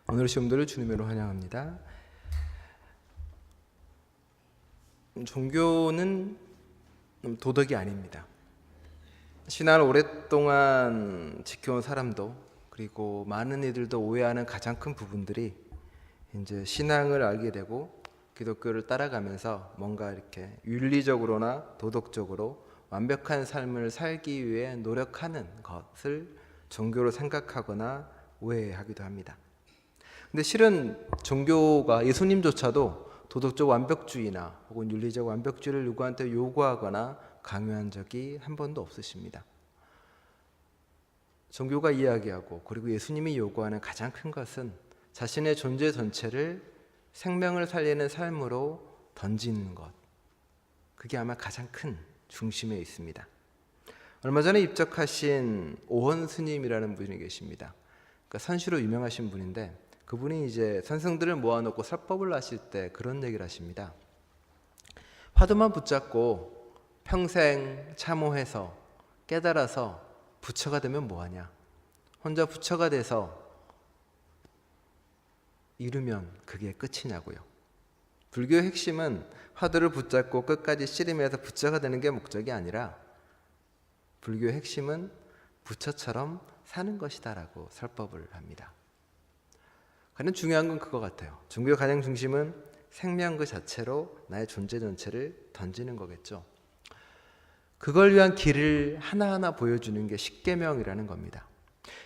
오늘 시험들을 주님으로 환영합니다. 종교는 도덕이 아닙니다. 신앙을 오랫동안 지켜온 사람도 그리고 많은 이들도 오해하는 가장 큰 부분들이 이제 신앙을 알게 되고 기독교를 따라가면서 뭔가 이렇게 윤리적으로나 도덕적으로 완벽한 삶을 살기 위해 노력하는 것을 종교로 생각하거나 오해하기도 합니다. 근데 실은 종교가 예수님조차도 도덕적 완벽주의나 혹은 윤리적 완벽주의를 누구한테 요구하거나 강요한 적이 한 번도 없으십니다. 종교가 이야기하고 그리고 예수님이 요구하는 가장 큰 것은 자신의 존재 전체를 생명을 살리는 삶으로 던지는 것, 그게 아마 가장 큰 중심에 있습니다. 얼마 전에 입적하신 오헌 스님이라는 분이 계십니다. 그러니까 선시로 유명하신 분인데 그분이 이제 선생들을 모아놓고 설법을 하실 때 그런 얘기를 하십니다. 화두만 붙잡고 평생 참호해서 깨달아서 부처가 되면 뭐하냐? 혼자 부처가 돼서 이루면 그게 끝이냐고요. 불교의 핵심은 화두를 붙잡고 끝까지 씨름해서 부처가 되는 게 목적이 아니라 불교의 핵심은 부처처럼 사는 것이다라고 설법을 합니다. 가장 중요한 건 그거 같아요. 종교의 가장 중심은 생명 그 자체로 나의 존재 전체를 던지는 거겠죠. 그걸 위한 길을 하나하나 보여주는 게 십계명이라는 겁니다.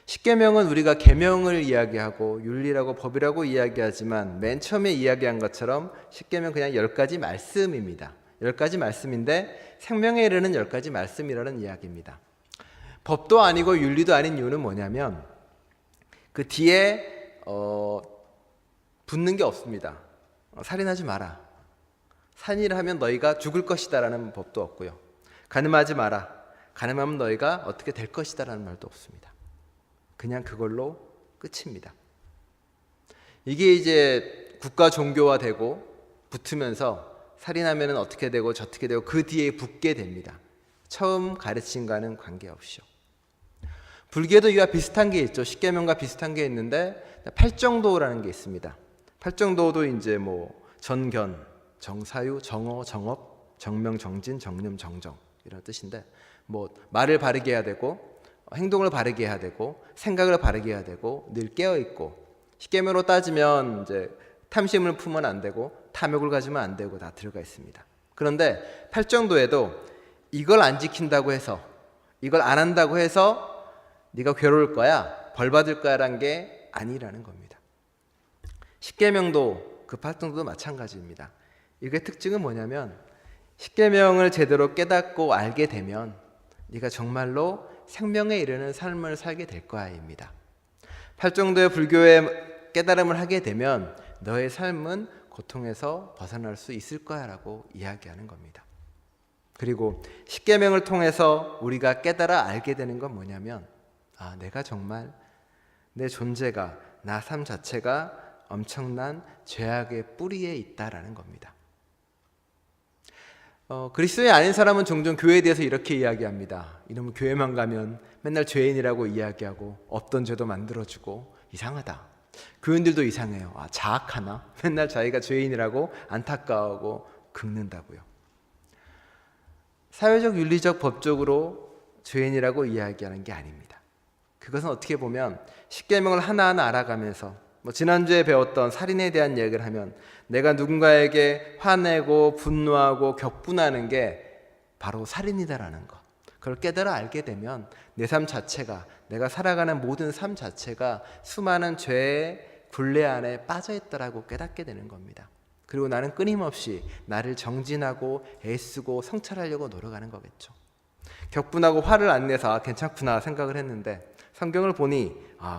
십계명은 우리가 계명을 이야기하고 윤리라고 법이라고 이야기하지만 맨 처음에 이야기한 것처럼 십계명 그냥 10가지 말씀입니다. 10가지 말씀인데 생명에 이르는 10가지 말씀이라는 이야기입니다. 법도 아니고 윤리도 아닌 이유는 뭐냐면 그 뒤에 붙는 게 없습니다. 살인하지 마라. 살인을 하면 너희가 죽을 것이다 라는 법도 없고요. 간음하지 마라. 간음하면 너희가 어떻게 될 것이다 라는 말도 없습니다. 그냥 그걸로 끝입니다. 이게 이제 국가 종교화되고 붙으면서 살인하면 어떻게 되고 저떻게 되고 그 뒤에 붙게 됩니다. 처음 가르침과는 관계없이요. 불교도 이와 비슷한 게 있죠. 십계명과 비슷한 게 있는데 팔정도라는 게 있습니다. 팔정도도 이제 뭐 전견, 정사유, 정어, 정업, 정명, 정진, 정념, 정정 이런 뜻인데 뭐 말을 바르게 해야 되고 행동을 바르게 해야 되고 생각을 바르게 해야 되고 늘 깨어 있고 십계명으로 따지면 이제 탐심을 품으면 안 되고 탐욕을 가지면 안 되고 다 들어가 있습니다. 그런데 팔정도에도 이걸 안 지킨다고 해서 이걸 안 한다고 해서 네가 괴로울 거야, 벌 받을 거야라는 게 아니라는 겁니다. 십계명도 그 팔정도도 마찬가지입니다. 이게 특징은 뭐냐면 십계명을 제대로 깨닫고 알게 되면 네가 정말로 생명에 이르는 삶을 살게 될 거야입니다. 팔정도의 불교의 깨달음을 하게 되면 너의 삶은 고통에서 벗어날 수 있을 거야라고 이야기하는 겁니다. 그리고 십계명을 통해서 우리가 깨달아 알게 되는 건 뭐냐면 내가 정말 내 존재가 나 삶 자체가 엄청난 죄악의 뿌리에 있다라는 겁니다. 그리스도인이 아닌 사람은 종종 교회에 대해서 이렇게 이야기합니다. 이놈은 교회만 가면 맨날 죄인이라고 이야기하고 없던 죄도 만들어주고 이상하다. 교인들도 이상해요. 자학하나? 맨날 자기가 죄인이라고 안타까워하고 긁는다고요. 사회적, 윤리적, 법적으로 죄인이라고 이야기하는 게 아닙니다. 그것은 어떻게 보면 십계명을 하나하나 알아가면서 지난주에 배웠던 살인에 대한 얘기를 하면 내가 누군가에게 화내고 분노하고 격분하는 게 바로 살인이다라는 것, 그걸 깨달아 알게 되면 내 삶 자체가, 내가 살아가는 모든 삶 자체가 수많은 죄의 굴레 안에 빠져있다라고 깨닫게 되는 겁니다. 그리고 나는 끊임없이 나를 정진하고 애쓰고 성찰하려고 노력하는 거겠죠. 격분하고 화를 안 내서 괜찮구나 생각을 했는데 성경을 보니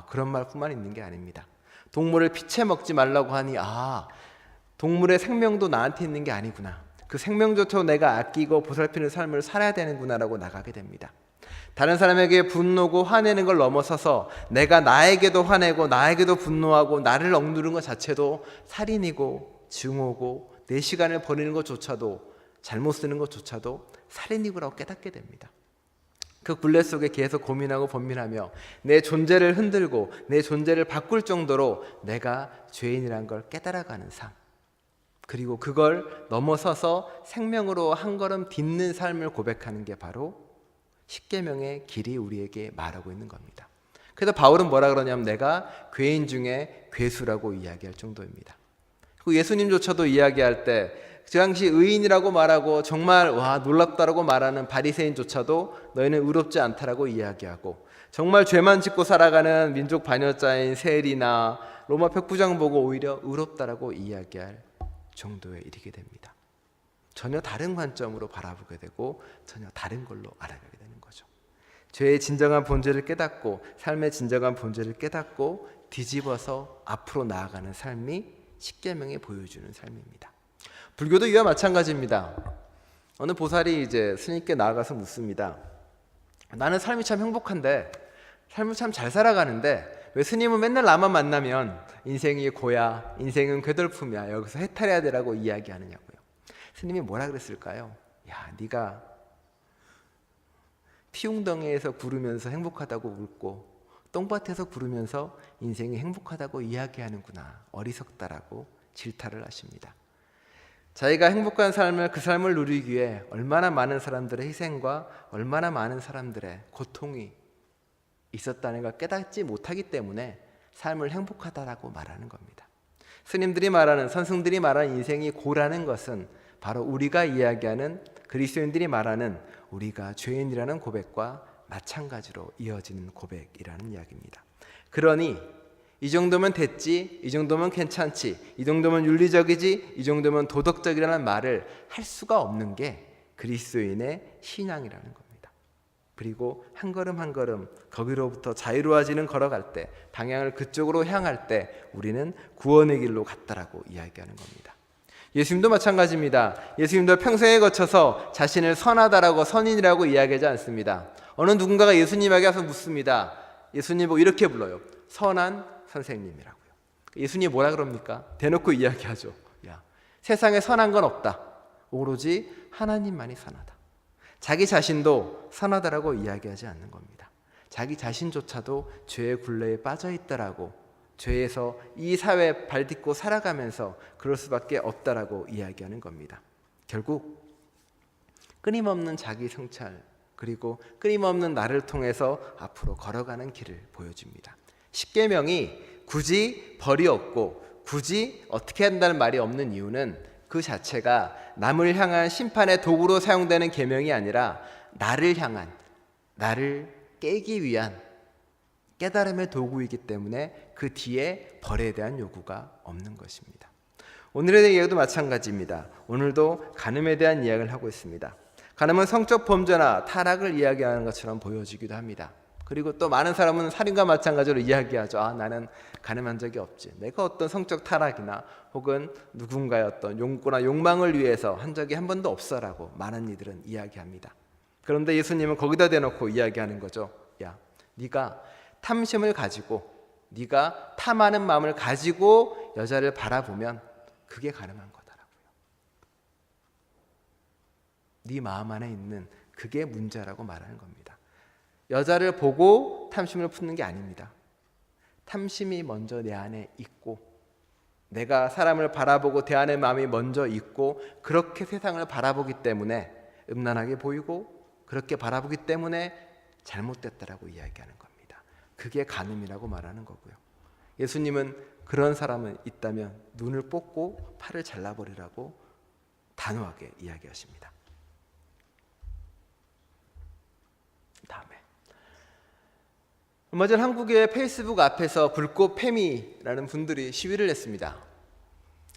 그런 말뿐만 있는 게 아닙니다. 동물을 피채 먹지 말라고 하니 동물의 생명도 나한테 있는 게 아니구나. 그 생명조차도 내가 아끼고 보살피는 삶을 살아야 되는구나라고 나가게 됩니다. 다른 사람에게 분노고 화내는 걸 넘어서서 내가 나에게도 화내고 나에게도 분노하고 나를 억누르는 것 자체도 살인이고 증오고 내 시간을 버리는 것조차도 잘못 쓰는 것조차도 살인이고라고 깨닫게 됩니다. 그 굴레 속에 계속 고민하고 번민하며 내 존재를 흔들고 내 존재를 바꿀 정도로 내가 죄인이란 걸 깨달아가는 삶, 그리고 그걸 넘어서서 생명으로 한 걸음 딛는 삶을 고백하는 게 바로 십계명의 길이 우리에게 말하고 있는 겁니다. 그래서 바울은 뭐라 그러냐면 내가 괴인 중에 괴수라고 이야기할 정도입니다. 그리고 예수님조차도 이야기할 때 그 당시 의인이라고 말하고 정말 와 놀랍다라고 말하는 바리새인조차도 너희는 의롭지 않다라고 이야기하고, 정말 죄만 짓고 살아가는 민족 반역자인 세리나 로마 백부장 보고 오히려 의롭다라고 이야기할 정도에 이르게 됩니다. 전혀 다른 관점으로 바라보게 되고 전혀 다른 걸로 알아가게 되는 거죠. 죄의 진정한 본질을 깨닫고 삶의 진정한 본질을 깨닫고 뒤집어서 앞으로 나아가는 삶이 십계명이 보여주는 삶입니다. 불교도 이와 마찬가지입니다. 어느 보살이 이제 스님께 나아가서 묻습니다. 나는 삶이 참 행복한데, 삶을 참 잘 살아가는데 왜 스님은 맨날 나만 만나면 인생이 고야, 인생은 궤돌품이야, 여기서 해탈해야 되라고 이야기하느냐고요. 스님이 뭐라 그랬을까요? 야, 네가 피웅덩이에서 구르면서 행복하다고 울고 똥밭에서 구르면서 인생이 행복하다고 이야기하는구나, 어리석다라고 질타를 하십니다. 자기가 행복한 삶을, 그 삶을 누리기 위해 얼마나 많은 사람들의 희생과 얼마나 많은 사람들의 고통이 있었다는 걸 깨닫지 못하기 때문에 삶을 행복하다라고 말하는 겁니다. 스님들이 말하는, 선승들이 말하는 인생이 고라는 것은 바로 우리가 이야기하는, 그리스도인들이 말하는 우리가 죄인이라는 고백과 마찬가지로 이어지는 고백이라는 이야기입니다. 그러니 이 정도면 됐지, 이 정도면 괜찮지, 이 정도면 윤리적이지, 이 정도면 도덕적이라는 말을 할 수가 없는 게 그리스도인의 신앙이라는 겁니다. 그리고 한 걸음 한 걸음 거기로부터 자유로워지는 걸어갈 때, 방향을 그쪽으로 향할 때 우리는 구원의 길로 갔다라고 이야기하는 겁니다. 예수님도 마찬가지입니다. 예수님도 평생에 거쳐서 자신을 선하다라고, 선인이라고 이야기하지 않습니다. 어느 누군가가 예수님에게 와서 묻습니다. 예수님 보고 이렇게 불러요. 선한 선생님이라고요. 예수님이 뭐라 그럽니까? 대놓고 이야기하죠. 야, 세상에 선한 건 없다. 오로지 하나님만이 선하다. 자기 자신도 선하다라고 이야기하지 않는 겁니다. 자기 자신조차도 죄의 굴레에 빠져 있다라고, 죄에서 이 사회에 발딛고 살아가면서 그럴 수밖에 없다라고 이야기하는 겁니다. 결국 끊임없는 자기 성찰, 그리고 끊임없는 나를 통해서 앞으로 걸어가는 길을 보여줍니다. 십계명이 굳이 벌이 없고 굳이 어떻게 한다는 말이 없는 이유는 그 자체가 남을 향한 심판의 도구로 사용되는 계명이 아니라 나를 향한, 나를 깨기 위한 깨달음의 도구이기 때문에 그 뒤에 벌에 대한 요구가 없는 것입니다. 오늘의 대한 이야기도 마찬가지입니다. 오늘도 간음에 대한 이야기를 하고 있습니다. 간음은 성적 범죄나 타락을 이야기하는 것처럼 보여지기도 합니다. 그리고 또 많은 사람은 살인과 마찬가지로 이야기하죠. 아, 나는 간음한 적이 없지. 내가 어떤 성적 타락이나 혹은 누군가의 어떤 욕구나 욕망을 위해서 한 적이 한 번도 없어라고 많은 이들은 이야기합니다. 그런데 예수님은 거기다 대놓고 이야기하는 거죠. 야, 네가 탐심을 가지고, 네가 탐하는 마음을 가지고 여자를 바라보면 그게 간음한 거다라고요. 네 마음 안에 있는 그게 문제라고 말하는 겁니다. 여자를 보고 탐심을 품는 게 아닙니다. 탐심이 먼저 내 안에 있고, 내가 사람을 바라보고 대하는 마음이 먼저 있고, 그렇게 세상을 바라보기 때문에 음란하게 보이고, 그렇게 바라보기 때문에 잘못됐다라고 이야기하는 겁니다. 그게 간음이라고 말하는 거고요. 예수님은 그런 사람은 있다면 눈을 뽑고 팔을 잘라버리라고 단호하게 이야기하십니다. 다음에 얼마 전 한국의 페이스북 앞에서 불꽃 페미라는 분들이 시위를 했습니다.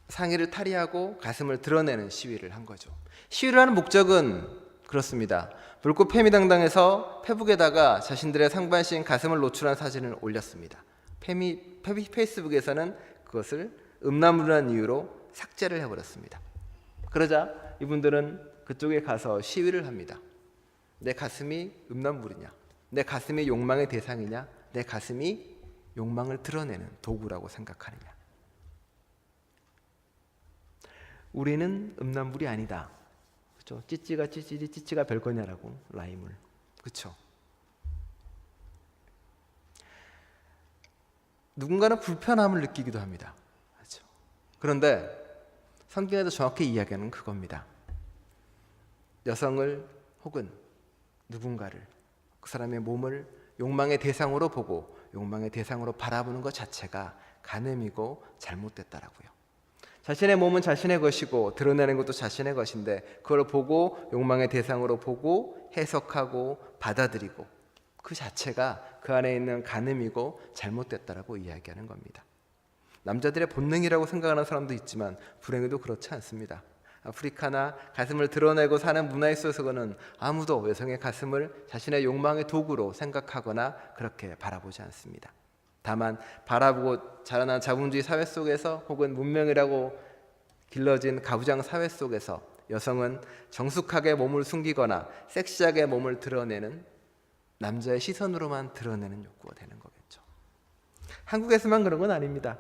상의를 탈의하고 가슴을 드러내는 시위를 한 거죠. 시위를 하는 목적은 그렇습니다. 불꽃 페미당당에서 페북에다가 자신들의 상반신 가슴을 노출한 사진을 올렸습니다. 페이스북에서는 그것을 음란물이라는 이유로 삭제를 해버렸습니다. 그러자 이분들은 그쪽에 가서 시위를 합니다. 내 가슴이 음란물이냐? 내 가슴이 욕망의 대상이냐? 내 가슴이 욕망을 드러내는 도구라고 생각하느냐? 우리는 음란물이 아니다. 그렇죠? 찌찌가 찌찌리 찌찌가 별거냐라고 라임을. 그렇죠? 누군가는 불편함을 느끼기도 합니다. 그렇죠? 그런데 성경에도 정확히 이야기하는 그겁니다. 여성을 혹은 누군가를, 그 사람의 몸을 욕망의 대상으로 보고 욕망의 대상으로 바라보는 것 자체가 간음이고 잘못됐다라고요. 자신의 몸은 자신의 것이고 드러내는 것도 자신의 것인데 그걸 보고 욕망의 대상으로 보고 해석하고 받아들이고 그 자체가 그 안에 있는 간음이고 잘못됐다라고 이야기하는 겁니다. 남자들의 본능이라고 생각하는 사람도 있지만 불행히도 그렇지 않습니다. 아프리카나 가슴을 드러내고 사는 문화에 있어서는 아무도 여성의 가슴을 자신의 욕망의 도구로 생각하거나 그렇게 바라보지 않습니다. 다만 바라보고 자라난 자본주의 사회 속에서 혹은 문명이라고 길러진 가부장 사회 속에서 여성은 정숙하게 몸을 숨기거나 섹시하게 몸을 드러내는 남자의 시선으로만 드러내는 욕구가 되는 거겠죠. 한국에서만 그런 건 아닙니다.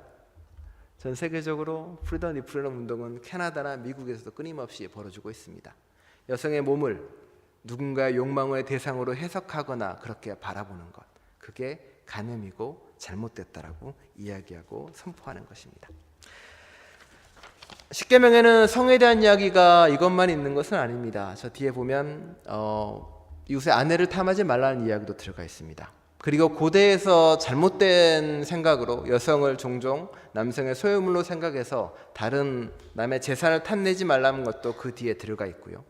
전 세계적으로 프리덤 리프레럼 운동은 캐나다나 미국에서도 끊임없이 벌어지고 있습니다. 여성의 몸을 누군가의 욕망의 대상으로 해석하거나 그렇게 바라보는 것, 그게 간음이고 잘못됐다라고 이야기하고 선포하는 것입니다. 십계명에는 성에 대한 이야기가 이것만 있는 것은 아닙니다. 저 뒤에 보면 이웃의 아내를 탐하지 말라는 이야기도 들어가 있습니다. 그리고 고대에서 잘못된 생각으로 여성을 종종 남성의 소유물로 생각해서 다른 남의 재산을 탐내지 말라는 것도 그 뒤에 들어가 있고요.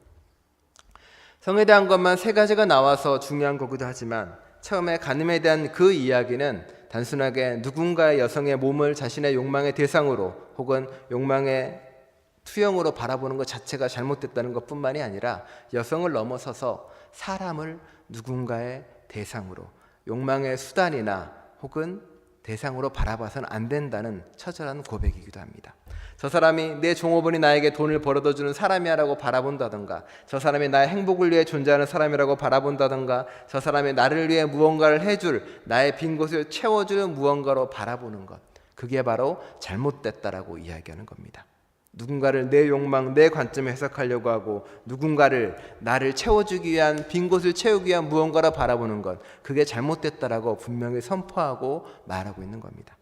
성에 대한 것만 세 가지가 나와서 중요한 거기도 하지만 처음에 간음에 대한 그 이야기는 단순하게 누군가의 여성의 몸을 자신의 욕망의 대상으로 혹은 욕망의 투영으로 바라보는 것 자체가 잘못됐다는 것뿐만이 아니라 여성을 넘어서서 사람을 누군가의 대상으로 욕망의 수단이나 혹은 대상으로 바라봐서는 안 된다는 처절한 고백이기도 합니다. 저 사람이 내 종업원이 나에게 돈을 벌어다 주는 사람이야라고 바라본다던가, 저 사람이 나의 행복을 위해 존재하는 사람이라고 바라본다던가, 저 사람이 나를 위해 무언가를 해줄, 나의 빈 곳을 채워주는 무언가로 바라보는 것, 그게 바로 잘못됐다라고 이야기하는 겁니다. 누군가를 내 욕망, 내 관점에 해석하려고 하고 누군가를 나를 채워주기 위한 빈 곳을 채우기 위한 무언가로 바라보는 것, 그게 잘못됐다라고 분명히 선포하고 말하고 있는 겁니다.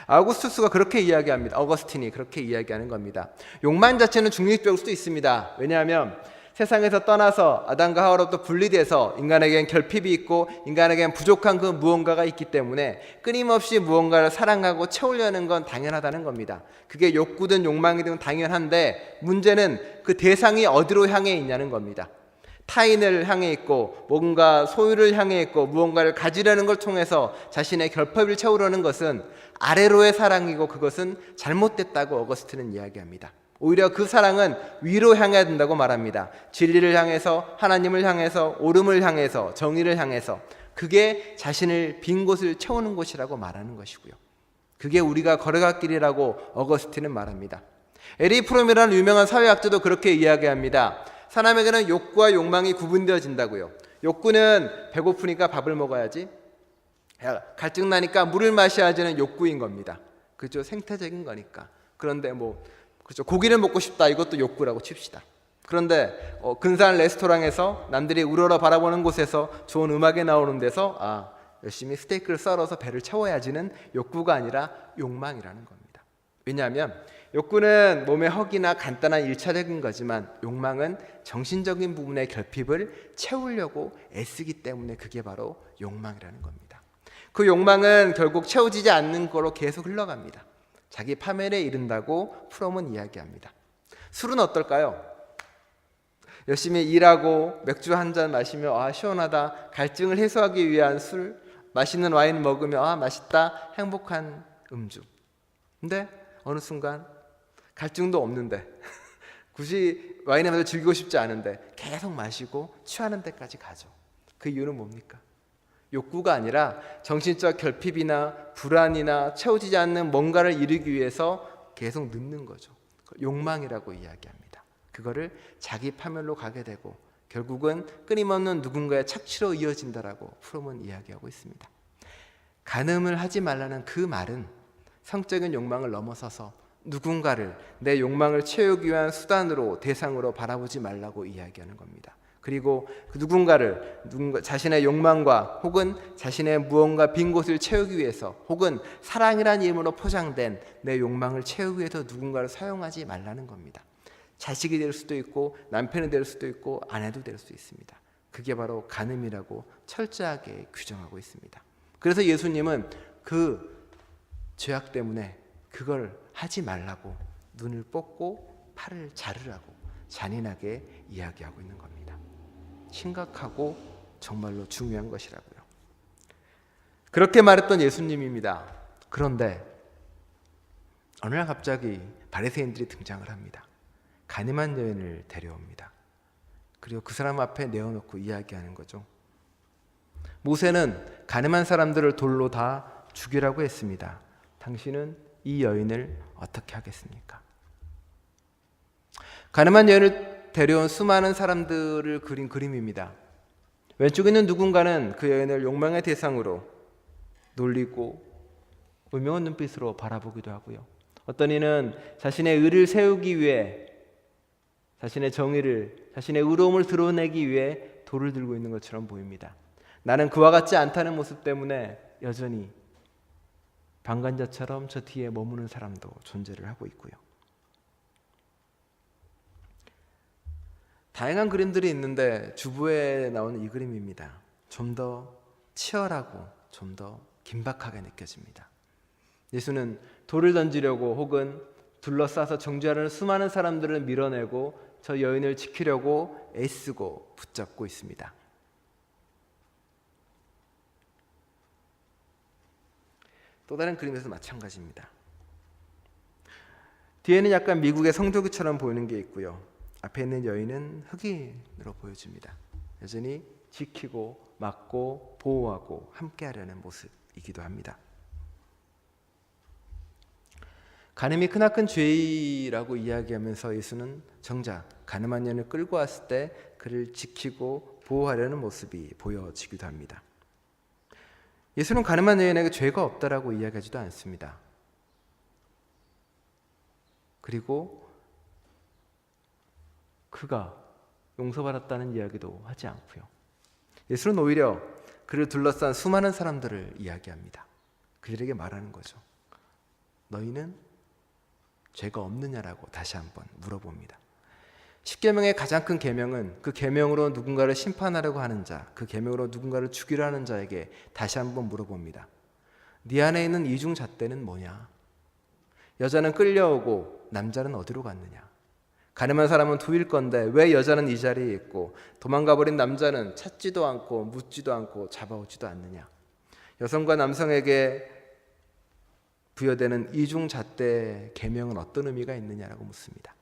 아우구스투스가 그렇게 이야기합니다. 어거스틴이 그렇게 이야기하는 겁니다. 욕망 자체는 중립적일 수도 있습니다. 왜냐하면 세상에서 떠나서 아담과 하와로부터 분리돼서 인간에겐 결핍이 있고 인간에겐 부족한 그 무언가가 있기 때문에 끊임없이 무언가를 사랑하고 채우려는 건 당연하다는 겁니다. 그게 욕구든 욕망이든 당연한데 문제는 그 대상이 어디로 향해 있냐는 겁니다. 타인을 향해 있고 뭔가 소유를 향해 있고 무언가를 가지려는 걸 통해서 자신의 결핍을 채우려는 것은 아래로의 사랑이고 그것은 잘못됐다고 어거스틴은 이야기합니다. 오히려 그 사랑은 위로 향해야 된다고 말합니다. 진리를 향해서, 하나님을 향해서, 옳음을 향해서, 정의를 향해서, 그게 자신을 빈 곳을 채우는 곳이라고 말하는 것이고요. 그게 우리가 걸어갈 길이라고 어거스틴은 말합니다. 에리 프롬이라는 유명한 사회학자도 그렇게 이야기합니다. 사람에게는 욕구와 욕망이 구분되어진다고요. 욕구는 배고프니까 밥을 먹어야지, 갈증 나니까 물을 마셔야지는 욕구인 겁니다. 그죠? 생태적인 거니까. 그런데 그렇죠. 고기를 먹고 싶다, 이것도 욕구라고 칩시다. 그런데 근사한 레스토랑에서 남들이 우러러 바라보는 곳에서 좋은 음악이 나오는 데서 열심히 스테이크를 썰어서 배를 채워야지는 욕구가 아니라 욕망이라는 겁니다. 왜냐하면 욕구는 몸의 허기나 간단한 일차적인 거지만 욕망은 정신적인 부분의 결핍을 채우려고 애쓰기 때문에 그게 바로 욕망이라는 겁니다. 그 욕망은 결국 채워지지 않는 거로 계속 흘러갑니다. 자기 파멸에 이른다고 프롬은 이야기합니다. 술은 어떨까요? 열심히 일하고 맥주 한 잔 마시며 시원하다, 갈증을 해소하기 위한 술, 맛있는 와인 먹으며 맛있다, 행복한 음주. 근데 어느 순간 갈증도 없는데 굳이 와인을 마저 즐기고 싶지 않은데 계속 마시고 취하는 데까지 가죠. 그 이유는 뭡니까? 욕구가 아니라 정신적 결핍이나 불안이나 채워지지 않는 뭔가를 이루기 위해서 계속 늦는 거죠. 욕망이라고 이야기합니다. 그거를 자기 파멸로 가게 되고 결국은 끊임없는 누군가의 착취로 이어진다라고 프롬은 이야기하고 있습니다. 간음을 하지 말라는 그 말은 성적인 욕망을 넘어서서 누군가를 내 욕망을 채우기 위한 수단으로, 대상으로 바라보지 말라고 이야기하는 겁니다. 그리고 그 누군가 자신의 욕망과 혹은 자신의 무언가 빈 곳을 채우기 위해서 혹은 사랑이라는 이름으로 포장된 내 욕망을 채우기 위해서 누군가를 사용하지 말라는 겁니다. 자식이 될 수도 있고 남편이 될 수도 있고 아내도 될 수 있습니다. 그게 바로 간음이라고 철저하게 규정하고 있습니다. 그래서 예수님은 그 죄악 때문에 그걸 하지 말라고 눈을 뽑고 팔을 자르라고 잔인하게 이야기하고 있는 겁니다. 심각하고 정말로 중요한 것이라고요. 그렇게 말했던 예수님입니다. 그런데 어느 날 갑자기 바리새인들이 등장을 합니다. 간음한 여인을 데려옵니다. 그리고 그 사람 앞에 내어놓고 이야기하는 거죠. 모세는 간음한 사람들을 돌로 다 죽이라고 했습니다. 당신은 이 여인을 어떻게 하겠습니까? 간음한 여인을 데려온 수많은 사람들을 그린 그림입니다. 왼쪽에 있는 누군가는 그 여인을 욕망의 대상으로 놀리고 음흉한 눈빛으로 바라보기도 하고요. 어떤 이는 자신의 의를 세우기 위해 자신의 정의를, 자신의 의로움을 드러내기 위해 돌을 들고 있는 것처럼 보입니다. 나는 그와 같지 않다는 모습 때문에 여전히 방관자처럼 저 뒤에 머무는 사람도 존재를 하고 있고요. 다양한 그림들이 있는데 주부에 나오는 이 그림입니다. 좀 더 치열하고 좀 더 긴박하게 느껴집니다. 예수는 돌을 던지려고 혹은 둘러싸서 정죄하려는 수많은 사람들을 밀어내고 저 여인을 지키려고 애쓰고 붙잡고 있습니다. 또 다른 그림에서 마찬가지입니다. 뒤에는 약간 미국의 성조기처럼 보이는 게 있고요. 앞에 있는 여인은 흑인으로 보여집니다. 여전히 지키고 막고 보호하고 함께하려는 모습이기도 합니다. 간음이 크나큰 죄라고 이야기하면서 예수는 정작 간음한 여인을 끌고 왔을 때 그를 지키고 보호하려는 모습이 보여지기도 합니다. 예수는 간음한 여인에게 죄가 없다라고 이야기하지도 않습니다. 그리고 그가 용서받았다는 이야기도 하지 않고요. 예수는 오히려 그를 둘러싼 수많은 사람들을 이야기합니다. 그들에게 말하는 거죠. 너희는 죄가 없느냐라고 다시 한번 물어봅니다. 십계명의 가장 큰 계명은 그 계명으로 누군가를 심판하려고 하는 자, 그 계명으로 누군가를 죽이려 하는 자에게 다시 한번 물어봅니다. 네 안에 있는 이중잣대는 뭐냐? 여자는 끌려오고 남자는 어디로 갔느냐? 가늠한 사람은 두일 건데 왜 여자는 이 자리에 있고 도망가버린 남자는 찾지도 않고 묻지도 않고 잡아오지도 않느냐? 여성과 남성에게 부여되는 이중잣대 계명은 어떤 의미가 있느냐라고 묻습니다.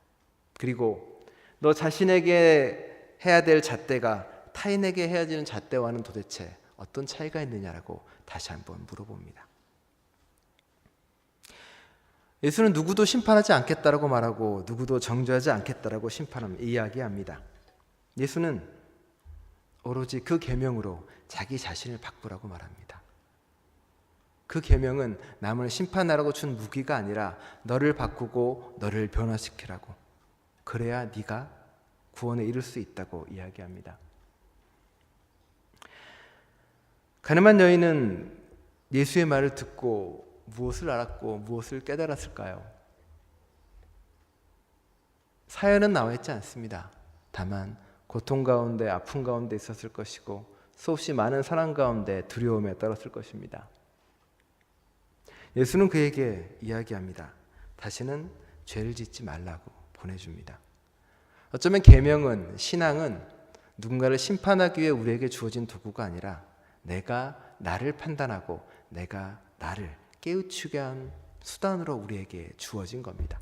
그리고 너 자신에게 해야 될 잣대가 타인에게 해야 되는 잣대와는 도대체 어떤 차이가 있느냐라고 다시 한번 물어봅니다. 예수는 누구도 심판하지 않겠다라고 말하고 누구도 정죄하지 않겠다라고 이야기합니다. 예수는 오로지 그 계명으로 자기 자신을 바꾸라고 말합니다. 그 계명은 남을 심판하라고 준 무기가 아니라 너를 바꾸고 너를 변화시키라고, 그래야 네가 구원에 이를 수 있다고 이야기합니다. 가늠한 여인은 예수의 말을 듣고 무엇을 알았고 무엇을 깨달았을까요? 사연은 나와 있지 않습니다. 다만 고통 가운데 아픔 가운데 있었을 것이고 수없이 많은 사랑 가운데 두려움에 떨었을 것입니다. 예수는 그에게 이야기합니다. 다시는 죄를 짓지 말라고 보내줍니다. 어쩌면 계명은, 신앙은 누군가를 심판하기 위해 우리에게 주어진 도구가 아니라 내가 나를 판단하고 내가 나를 깨우치게 한 수단으로 우리에게 주어진 겁니다.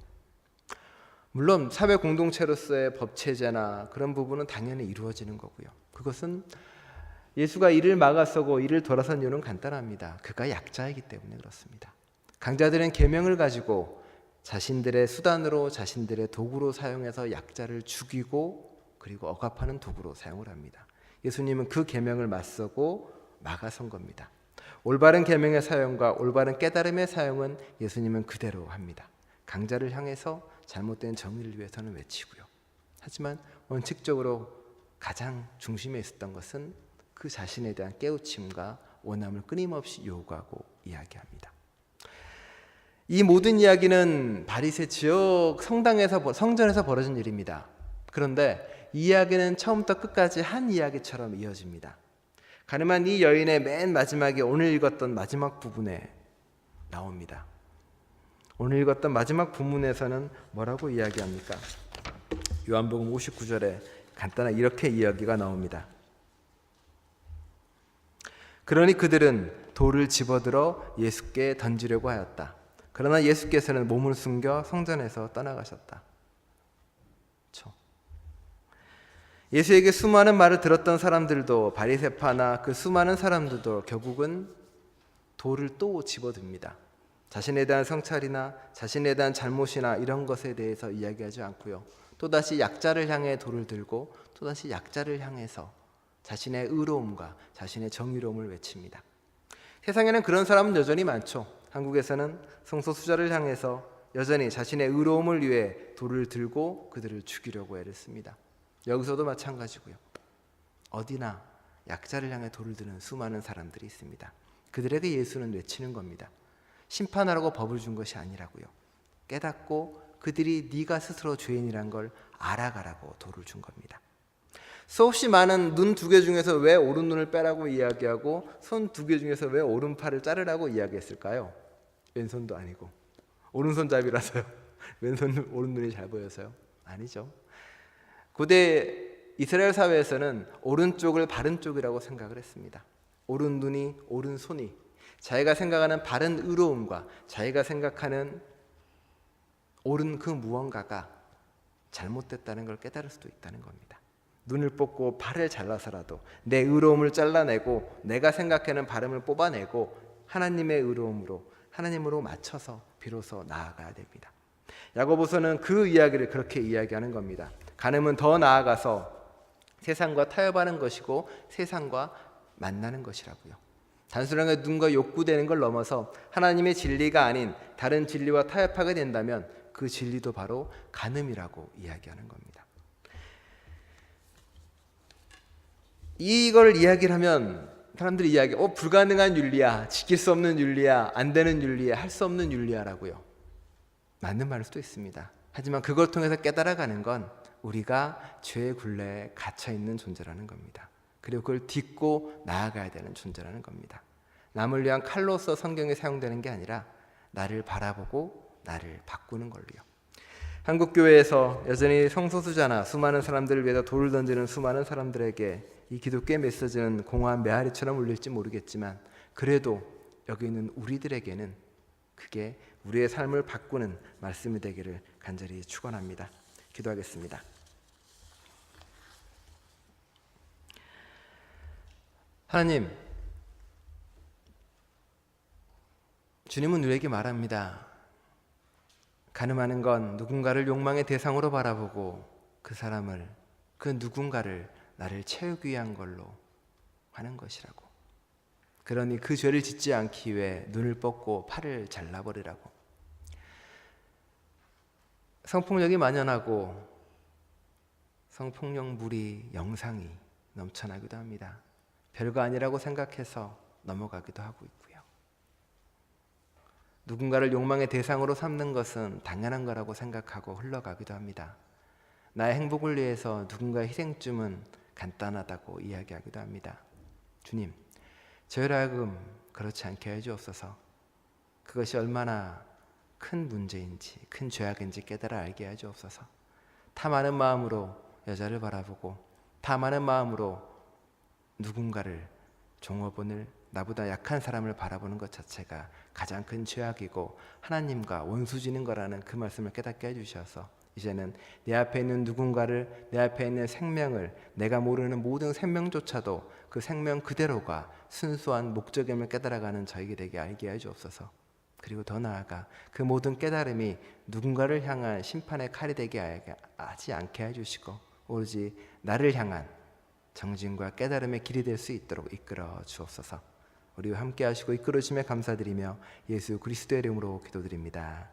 물론 사회 공동체로서의 법체제나 그런 부분은 당연히 이루어지는 거고요. 그것은 예수가 이를 막아서고 이를 돌아선 이유는 간단합니다. 그가 약자이기 때문에 그렇습니다. 강자들은 계명을 가지고 자신들의 수단으로 자신들의 도구로 사용해서 약자를 죽이고 그리고 억압하는 도구로 사용을 합니다. 예수님은 그 계명을 맞서고 막아선 겁니다. 올바른 계명의 사용과 올바른 깨달음의 사용은 예수님은 그대로 합니다. 강자를 향해서 잘못된 정의를 위해서는 외치고요. 하지만 원칙적으로 가장 중심에 있었던 것은 그 자신에 대한 깨우침과 원함을 끊임없이 요구하고 이야기합니다. 이 모든 이야기는 바리새 지역 성전에서 벌어진 일입니다. 그런데 이 이야기는 처음부터 끝까지 한 이야기처럼 이어집니다. 가늠한 이 여인의 맨 마지막에 오늘 읽었던 마지막 부분에 나옵니다. 오늘 읽었던 마지막 부문에서는 뭐라고 이야기합니까? 요한복음 59절에 간단하게 이렇게 이야기가 나옵니다. 그러니 그들은 돌을 집어들어 예수께 던지려고 하였다. 그러나 예수께서는 몸을 숨겨 성전에서 떠나가셨다. 그렇죠? 예수에게 수많은 말을 들었던 사람들도, 바리새파나 그 수많은 사람들도 결국은 돌을 또 집어듭니다. 자신에 대한 성찰이나 자신에 대한 잘못이나 이런 것에 대해서 이야기하지 않고요, 또다시 약자를 향해 돌을 들고 또다시 약자를 향해서 자신의 의로움과 자신의 정의로움을 외칩니다. 세상에는 그런 사람은 여전히 많죠. 한국에서는 성소수자를 향해서 여전히 자신의 의로움을 위해 돌을 들고 그들을 죽이려고 애를 씁니다. 여기서도 마찬가지고요. 어디나 약자를 향해 돌을 드는 수많은 사람들이 있습니다. 그들에게 예수는 외치는 겁니다. 심판하라고 법을 준 것이 아니라고요. 깨닫고 그들이 네가 스스로 죄인이란 걸 알아가라고 돌을 준 겁니다. 수없이 많은 눈 2개 중에서 왜 오른눈을 빼라고 이야기하고 손 2개 중에서 왜 오른팔을 자르라고 이야기했을까요? 왼손도 아니고 오른손잡이라서요. 왼손 오른눈이 잘 보여서요? 아니죠. 고대 이스라엘 사회에서는 오른쪽을 바른 쪽이라고 생각을 했습니다. 오른눈이 오른손이 자기가 생각하는 바른 의로움과 자기가 생각하는 옳은 그 무언가가 잘못됐다는 걸 깨달을 수도 있다는 겁니다. 눈을 뽑고 팔을 잘라서라도 내 의로움을 잘라내고 내가 생각하는 바름을 뽑아내고 하나님의 의로움으로 하나님으로 맞춰서 비로소 나아가야 됩니다. 야고보서는 그 이야기를 그렇게 이야기하는 겁니다. 간음은 더 나아가서 세상과 타협하는 것이고 세상과 만나는 것이라고요. 단순하게 눈과 욕구되는 걸 넘어서 하나님의 진리가 아닌 다른 진리와 타협하게 된다면 그 진리도 바로 간음이라고 이야기하는 겁니다. 이걸 이야기를 하면 사람들이 불가능한 윤리야, 지킬 수 없는 윤리야, 안 되는 윤리야, 할 수 없는 윤리야라고요. 맞는 말일 수도 있습니다. 하지만 그걸 통해서 깨달아가는 건 우리가 죄의 굴레에 갇혀있는 존재라는 겁니다. 그리고 그걸 딛고 나아가야 되는 존재라는 겁니다. 남을 위한 칼로서 성경에 사용되는 게 아니라 나를 바라보고 나를 바꾸는 걸로요. 한국교회에서 여전히 성소수자나 수많은 사람들을 위해서 돌을 던지는 수많은 사람들에게 이 기독교의 메시지는 공허한 메아리처럼 울릴지 모르겠지만 그래도 여기 있는 우리들에게는 그게 우리의 삶을 바꾸는 말씀이 되기를 간절히 축원합니다. 기도하겠습니다. 하나님, 주님은 우리에게 말합니다. 간음하는 건 누군가를 욕망의 대상으로 바라보고 그 사람을, 그 누군가를 나를 채우기 위한 걸로 하는 것이라고. 그러니 그 죄를 짓지 않기 위해 눈을 뻗고 팔을 잘라버리라고. 성폭력이 만연하고 성폭력 무리 영상이 넘쳐나기도 합니다. 별거 아니라고 생각해서 넘어가기도 하고 있고요. 누군가를 욕망의 대상으로 삼는 것은 당연한 거라고 생각하고 흘러가기도 합니다. 나의 행복을 위해서 누군가의 희생쯤은 간단하다고 이야기하기도 합니다. 주님, 저희로 하여금 그렇지 않게 해주옵소서. 그것이 얼마나 큰 문제인지, 큰 죄악인지 깨달아 알게 해주옵소서. 타 많은 마음으로 여자를 바라보고 타 많은 마음으로 누군가를, 종업원을, 나보다 약한 사람을 바라보는 것 자체가 가장 큰 죄악이고 하나님과 원수지는 거라는 그 말씀을 깨닫게 해주셔서 이제는 내 앞에 있는 누군가를, 내 앞에 있는 생명을, 내가 모르는 모든 생명조차도 그 생명 그대로가 순수한 목적임을 깨달아가는 저에게 되게 알게 해주옵소서. 그리고 더 나아가 그 모든 깨달음이 누군가를 향한 심판의 칼이 되게 하지 않게 해주시고 오로지 나를 향한 정진과 깨달음의 길이 될 수 있도록 이끌어 주옵소서. 우리와 함께 하시고 이끌어 주심에 감사드리며 예수 그리스도의 이름으로 기도드립니다.